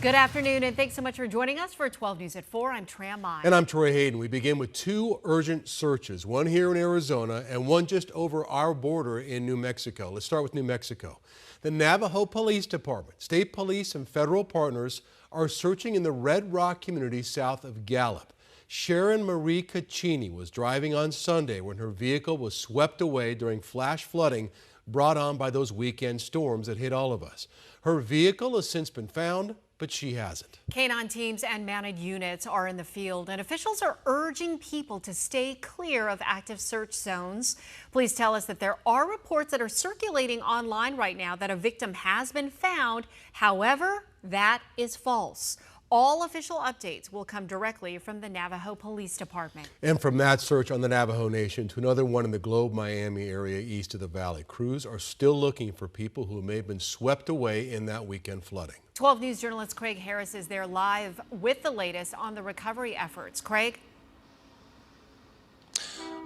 Good afternoon, and thanks so much for joining us for 12 News at 4. I'm Tram Mai. And I'm Troy Hayden. We begin with two urgent searches, one here in Arizona and one just over our border in New Mexico. Let's start with New Mexico. The Navajo Police Department, state police, and federal partners are searching in the Red Rock community south of Gallup. Sharon Marie Caccini was driving on Sunday when her vehicle was swept away during flash flooding brought on by those weekend storms that hit all of us. Her vehicle has since been found, but she hasn't. K-9 teams and mounted units are in the field, and officials are urging people to stay clear of active search zones. Police tell us that there are reports that are circulating online right now that a victim has been found. However, that is false. All official updates will come directly from the Navajo Police Department. And from that search on the Navajo Nation to another one in the Globe, Miami area east of the valley, crews are still looking for people who may have been swept away in that weekend flooding. 12 News journalist Craig Harris is there live with the latest on the recovery efforts. Craig?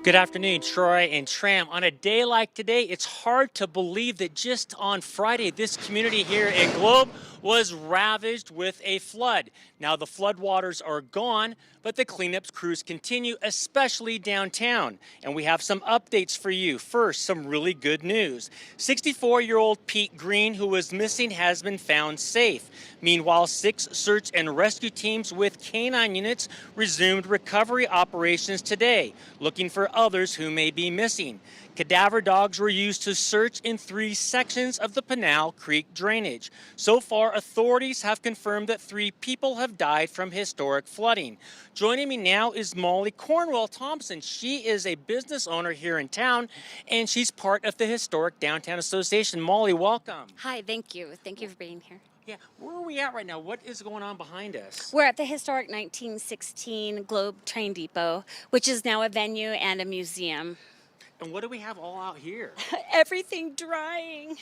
Good afternoon, Troy and Tram. On a day like today, it's hard to believe that just on Friday, this community here in Globe was ravaged with a flood. Now the floodwaters are gone, but the cleanup crews continue, especially downtown. And we have some updates for you. First, some really good news. 64-year-old Pete Green, who was missing, has been found safe. Meanwhile, 6 search and rescue teams with K-9 units resumed recovery operations today, looking for others who may be missing. Cadaver dogs were used to search in 3 sections of the Pinal Creek drainage. So far, authorities have confirmed that 3 people have died from historic flooding. Joining me now is Molly Cornwell Thompson. She is a business owner here in town, and she's part of the Historic Downtown Association. Molly, welcome. Hi, thank you. Thank you for being here. Yeah, where are we at right now? What is going on behind us? We're at the historic 1916 Globe Train Depot, which is now a venue and a museum. And what do we have all out here? Everything drying.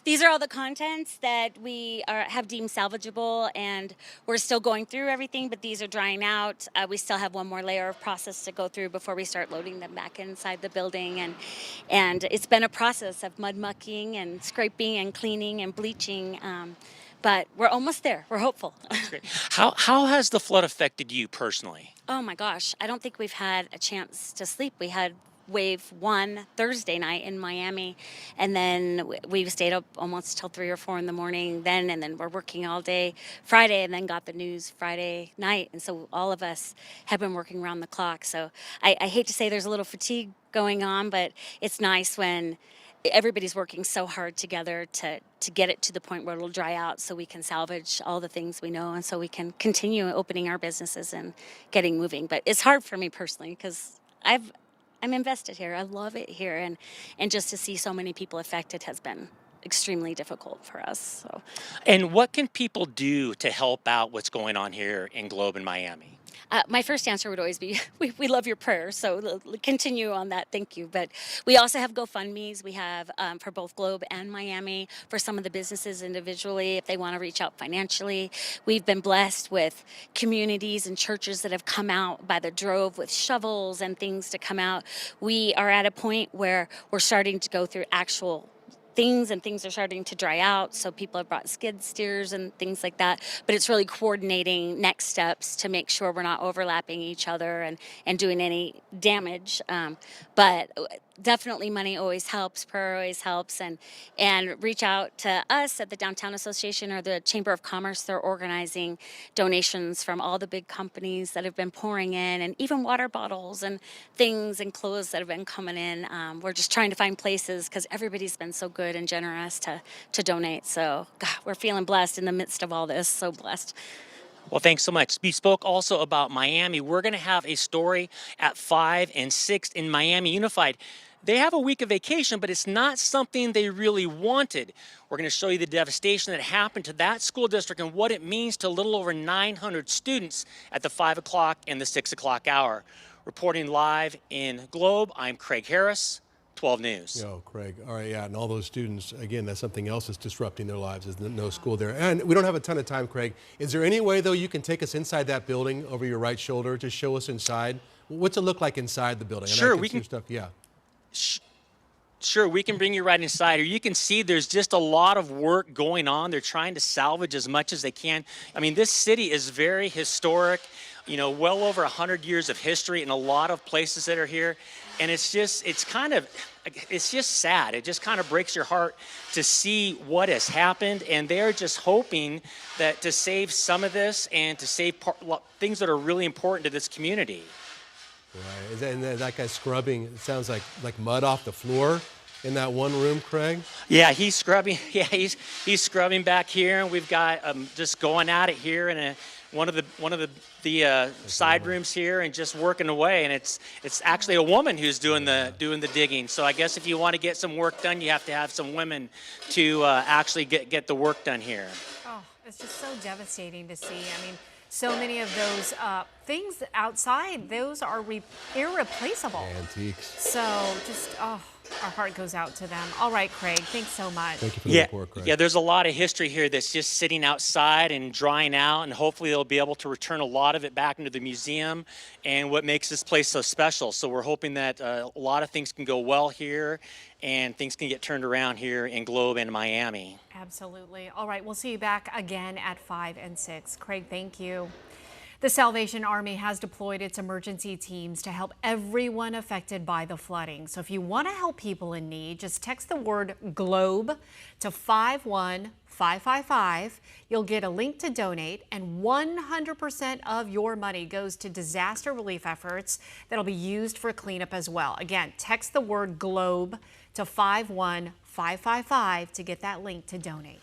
These are all the contents that we have deemed salvageable, and we're still going through everything, but these are drying out. We still have one more layer of process to go through before we start loading them back inside the building. And it's been a process of mud mucking and scraping and cleaning and bleaching. But we're almost there. We're hopeful. That's great. How has the flood affected you personally? Oh my gosh, I don't think we've had a chance to sleep. We had wave 1 Thursday night in Miami, and then we stayed up almost till 3 or 4 in the morning then, and then we're working all day Friday, and then got the news Friday night. And so all of us have been working around the clock. So I hate to say there's a little fatigue going on, but it's nice when everybody's working so hard together to get it to the point where it'll dry out so we can salvage all the things we know, and so we can continue opening our businesses and getting moving. But it's hard for me personally because I'm invested here. I love it here, and just to see so many people affected has been extremely difficult for us. So, and what can people do to help out what's going on here in Globe and Miami? my first answer would always be, we love your prayers, so continue on that, thank you. But we also have GoFundMes. We have for both Globe and Miami, for some of the businesses individually, if they want to reach out financially. We've been blessed with communities and churches that have come out by the drove with shovels and things to come out. We are at a point where we're starting to go through actual things, and things are starting to dry out, so people have brought skid steers and things like that. But it's really coordinating next steps to make sure we're not overlapping each other and doing any damage. But definitely money always helps, prayer always helps, and reach out to us at the Downtown Association or the Chamber of Commerce. They're organizing donations from all the big companies that have been pouring in, and even water bottles and things and clothes that have been coming in. We're just trying to find places because everybody's been so good and generous to donate. So God, we're feeling blessed in the midst of all this, so blessed. Well, thanks so much. We spoke also about Miami. We're going to have a story at 5 and 6 in Miami Unified. They have a week of vacation, but it's not something they really wanted. We're going to show you the devastation that happened to that school district and what it means to a little over 900 students at the 5 o'clock and the 6 o'clock hour. Reporting live in Globe, I'm Craig Harris, 12 News. Yo, Craig. All right, yeah, and all those students, again, that's something else that's disrupting their lives, is no school there. And we don't have a ton of time, Craig. Is there any way, though, you can take us inside that building over your right shoulder, just show us inside? What's it look like inside the building? Sure, we can. Stuff, yeah. Sure, we can bring you right inside here. You can see there's just a lot of work going on. They're trying to salvage as much as they can. I mean, this city is very historic, you know, well over 100 years of history in a lot of places that are here. And it's just sad. It just kind of breaks your heart to see what has happened. And they're just hoping that to save some of this and to save things that are really important to this community. Right, and that guy scrubbing, it sounds like mud off the floor in that one room, Craig? Yeah, he's scrubbing. Yeah, he's scrubbing back here, and we've got just going at it here in one of the side rooms here, and just working away. And it's actually a woman who's doing the digging. So I guess if you want to get some work done, you have to have some women to actually get the work done here. Oh, it's just so devastating to see. I mean, so many of those things outside, those are irreplaceable. Antiques. So just, oh, our heart goes out to them. All right, Craig, thanks so much. Thank you for the report, Craig. Yeah, there's a lot of history here that's just sitting outside and drying out, and hopefully they'll be able to return a lot of it back into the museum and what makes this place so special. So we're hoping that a lot of things can go well here and things can get turned around here in Globe and Miami. Absolutely. All right, we'll see you back again at 5 and 6. Craig, thank you. The Salvation Army has deployed its emergency teams to help everyone affected by the flooding. So if you want to help people in need, just text the word GLOBE to 51555. You'll get a link to donate, and 100% of your money goes to disaster relief efforts that'll be used for cleanup as well. Again, text the word GLOBE to 51555 to get that link to donate.